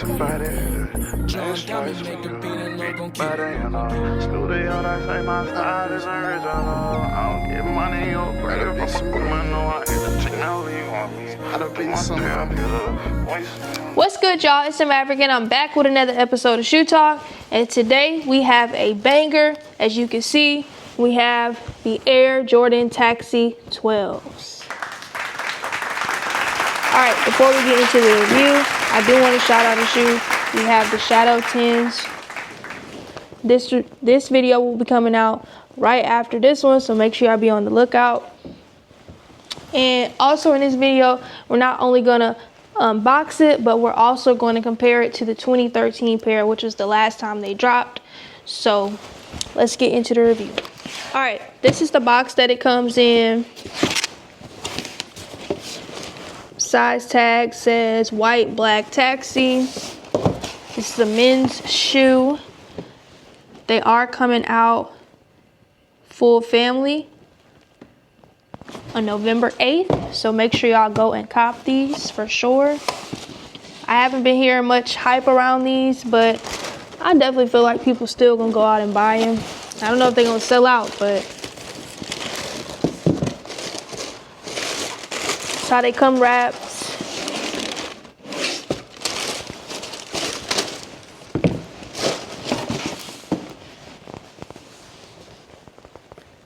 somebody. Just twice for you. Better, you know. Studio, that's like my style is original. I don't get money or bread from a woman. No, I hit the technology on me. I'd have been somewhere. What's good, y'all? It's the Maverick, and I'm back with another episode of Shoe Talk. And today we have a banger. As you can see, we have the Air Jordan Taxi 12s. Alright, before we get into the review, I do want to shout out a shoe. We have the Shadow 10s. This video will be coming out right after this one, so make sure y'all be on the lookout. And also in this video, we're not only going to unbox it, but we're also going to compare it to the 2013 pair, which was the last time they dropped. So let's get into the review. Alright, this is the box that it comes in. Size tag says white, black taxi. This is a men's shoe. They are coming out full family on November 8th. So make sure y'all go and cop these for sure. I haven't been hearing much hype around these, but I definitely feel like people still gonna go out and buy them. I don't know if they're gonna sell out, but that's how they come wrapped.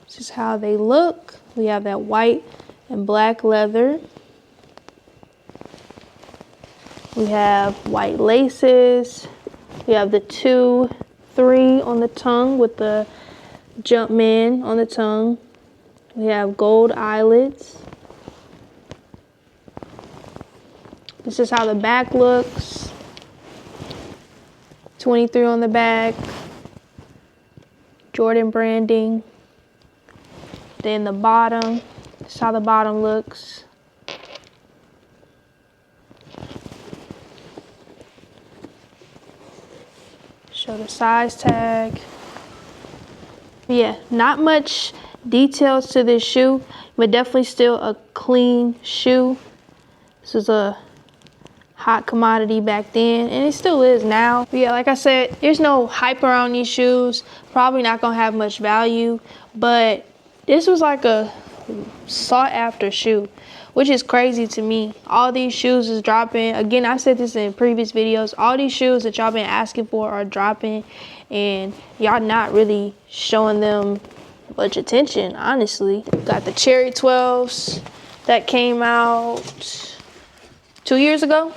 This is how they look. We have that white and black leather. We have white laces. We have the 2, 3 on the tongue with the Jumpman on the tongue. We have gold eyelets. This is how the back looks. 23 on the back. Jordan branding. Then the bottom. This is how the bottom looks. Show the size tag. Yeah, not much details to this shoe, but definitely still a clean shoe. This was a hot commodity back then, and it still is now. But yeah, like I said, there's no hype around these shoes. Probably not gonna have much value, but this was like a sought after shoe, which is crazy to me. All these shoes is dropping. Again, I said this in previous videos. All these shoes that y'all been asking for are dropping, and y'all not really showing them much attention, honestly. Got the Cherry 12s that came out 2 years ago.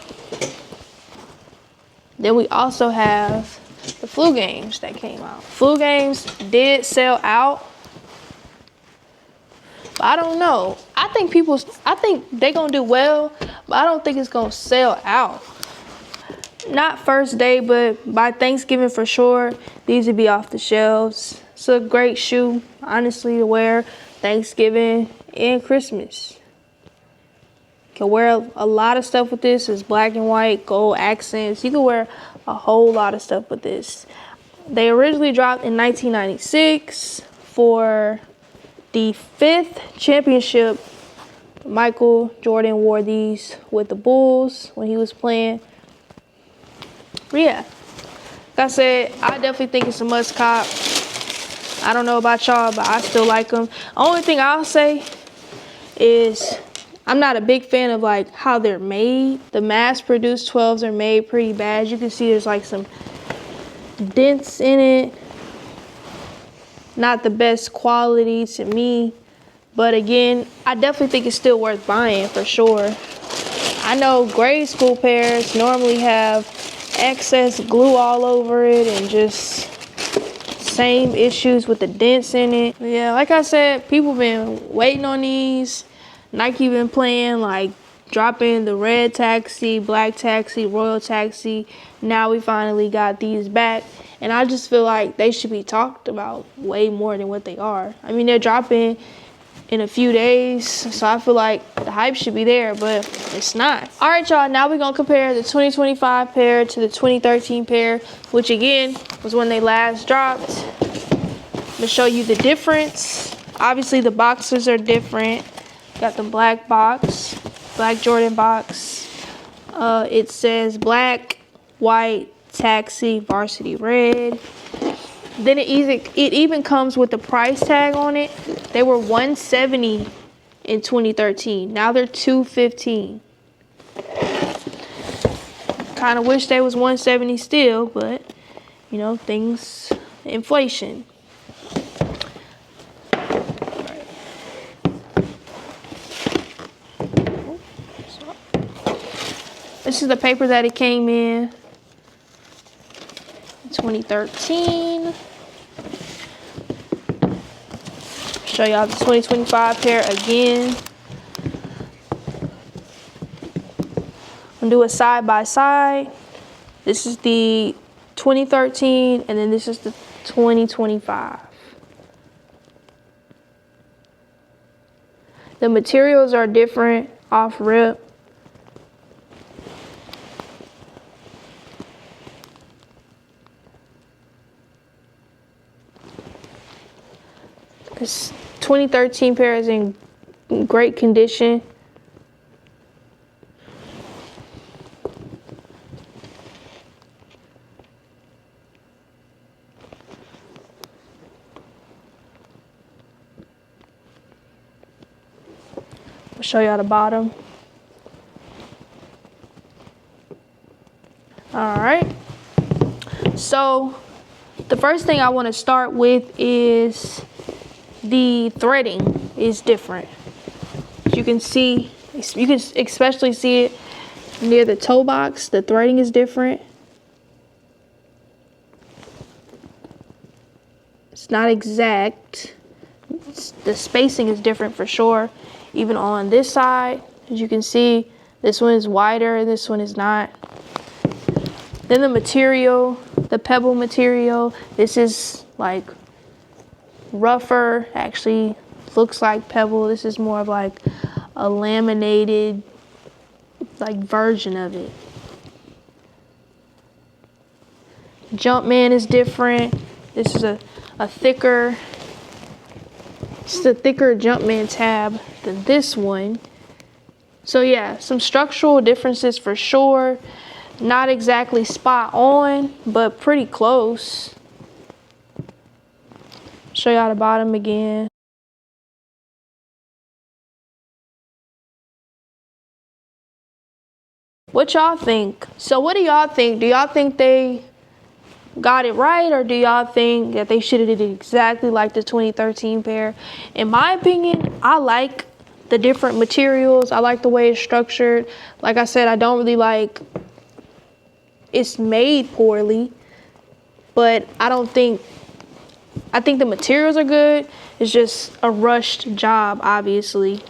Then we also have the Flu Games that came out. Flu Games did sell out. But I don't know. I think they're gonna do well, but I don't think it's gonna sell out. Not first day, but by Thanksgiving for sure, these would be off the shelves. It's a great shoe, honestly, to wear Thanksgiving and Christmas. You can wear a lot of stuff with this. It's black and white, gold accents. You can wear a whole lot of stuff with this. They originally dropped in 1996 for the 5th championship. Michael Jordan wore these with the Bulls when he was playing. But yeah, like I said, I definitely think it's a must cop. I don't know about y'all, but I still like them. Only thing I'll say is I'm not a big fan of like how they're made. The mass-produced 12s are made pretty bad. You can see there's like some dents in it. Not the best quality to me, but again, I definitely think it's still worth buying for sure. I know grade school pairs normally have excess glue all over it and just same issues with the dents in it. But yeah, like I said, people been waiting on these. Nike been playing like dropping the red taxi, black taxi, royal taxi. Now we finally got these back. And I just feel like they should be talked about way more than what they are. I mean, they're dropping in a few days, so I feel like the hype should be there, but it's not. All right, y'all, now we're gonna compare the 2025 pair to the 2013 pair, which again, was when they last dropped. I'm gonna show you the difference. Obviously, the boxes are different. Got the black box, black Jordan box. It says black white, taxi, varsity red. Then it even comes with the price tag on it. They were $170 in 2013. Now they're $215. Kind of wish they was $170 still, but you know, things, inflation. This is the paper that it came in 2013. Show y'all the 2025 pair again. I'm gonna do a side by side. This is the 2013 and then this is the 2025. The materials are different off rip. This 2013 pair is in great condition. I'll show y'all the bottom. All right. So the first thing I want to start with is the threading is different. As you can see, you can especially see it near the toe box. The threading is different. It's not exact. The spacing is different for sure. Even on this side, as you can see, this one is wider, this one is not. Then the material, the pebble material, this is like rougher, actually looks like pebble. This is more of like a laminated like version of it. Jumpman is different. This is a thicker, it's a thicker Jumpman tab than this one. So yeah, some structural differences for sure. Not exactly spot on, but pretty close. Show y'all the bottom again. What y'all think? So what do y'all think? Do y'all think they got it right, or do y'all think that they should have did it exactly like the 2013 pair? In my opinion, I like the different materials. I like the way it's structured. Like I said, I don't really like it's made poorly, but I think the materials are good. It's just a rushed job, obviously.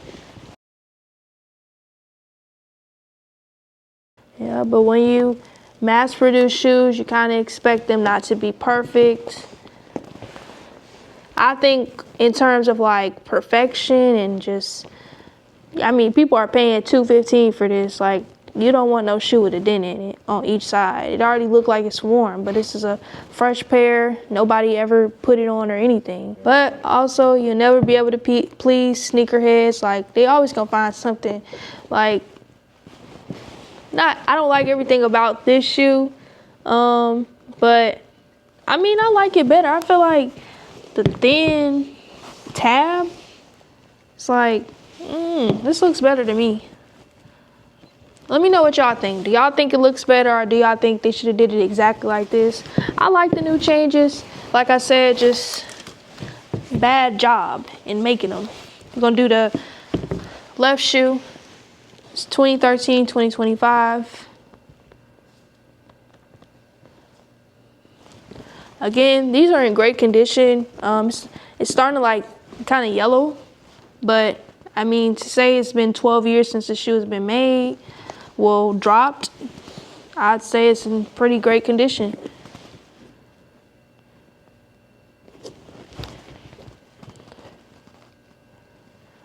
Yeah, but when you mass produce shoes, you kind of expect them not to be perfect. I think in terms of like perfection and just, I mean, people are paying $215 for this. Like, you don't want no shoe with a dent in it on each side. It already looked like it's worn, but this is a fresh pair. Nobody ever put it on or anything. But also, you'll never be able to please sneakerheads. Like, they always gonna find something. Like, I don't like everything about this shoe, but I mean, I like it better. I feel like the thin tab, it's like, this looks better to me. Let me know what y'all think. Do y'all think it looks better, or do y'all think they should have did it exactly like this? I like the new changes. Like I said, just bad job in making them. We're gonna do the left shoe. It's 2013, 2025. Again, these are in great condition. It's starting to like kind of yellow, but I mean, to say it's been 12 years since the shoe has been made, well, dropped, I'd say it's in pretty great condition.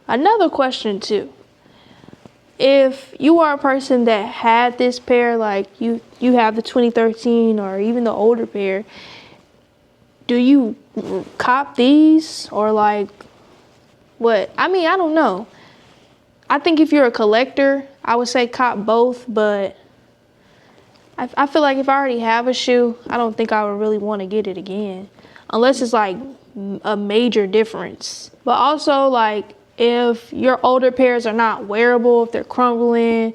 Another question too. If you are a person that had this pair, like you have the 2013 or even the older pair, do you cop these or like what? I mean, I don't know. I think if you're a collector, I would say cop both, but I feel like if I already have a shoe, I don't think I would really want to get it again. Unless it's like a major difference. But also like if your older pairs are not wearable, if they're crumbling,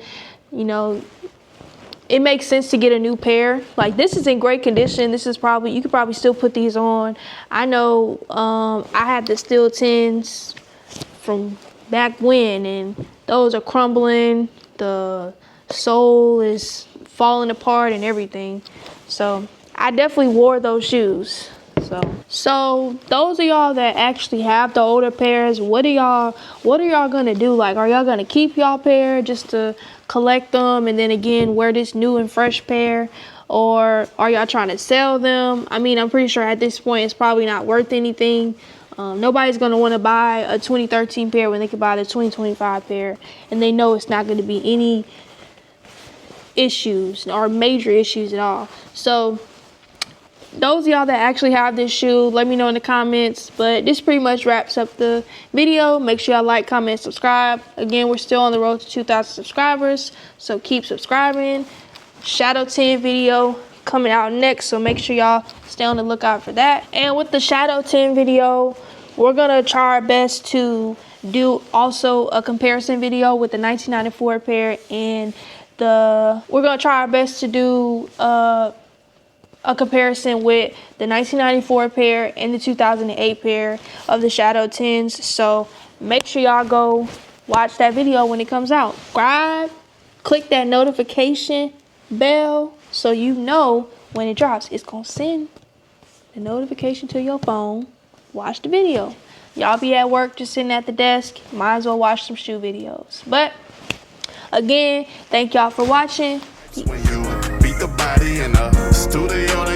you know, it makes sense to get a new pair. Like this is in great condition. This is probably, you could probably still put these on. I know I had the steel 10s from back when, and those are crumbling. The sole is falling apart and everything. So I definitely wore those shoes. So those of y'all that actually have the older pairs, what are y'all gonna do? Like, are y'all gonna keep y'all pair just to collect them and then again wear this new and fresh pair? Or are y'all trying to sell them? I mean, I'm pretty sure at this point it's probably not worth anything. Nobody's gonna want to buy a 2013 pair when they could buy the 2025 pair and they know it's not gonna be any issues or major issues at all. So those of y'all that actually have this shoe, let me know in the comments. But this pretty much wraps up the video. Make sure y'all like, comment, subscribe. Again, we're still on the road to 2,000 subscribers, so keep subscribing. Shadow 10 video coming out next, so make sure y'all stay on the lookout for that. And with the Shadow 10 video, we're gonna try our best to do also a comparison video with the 1994 pair, and we're gonna try our best to do a comparison with the 1994 pair and the 2008 pair of the Shadow 10s. So make sure y'all go watch that video when it comes out. Subscribe, click that notification bell so you know when it drops. It's gonna send the notification to your phone. Watch the video. Y'all be at work just sitting at the desk, might as well watch some shoe videos. But again, thank y'all for watching. When you beat the body in the studio.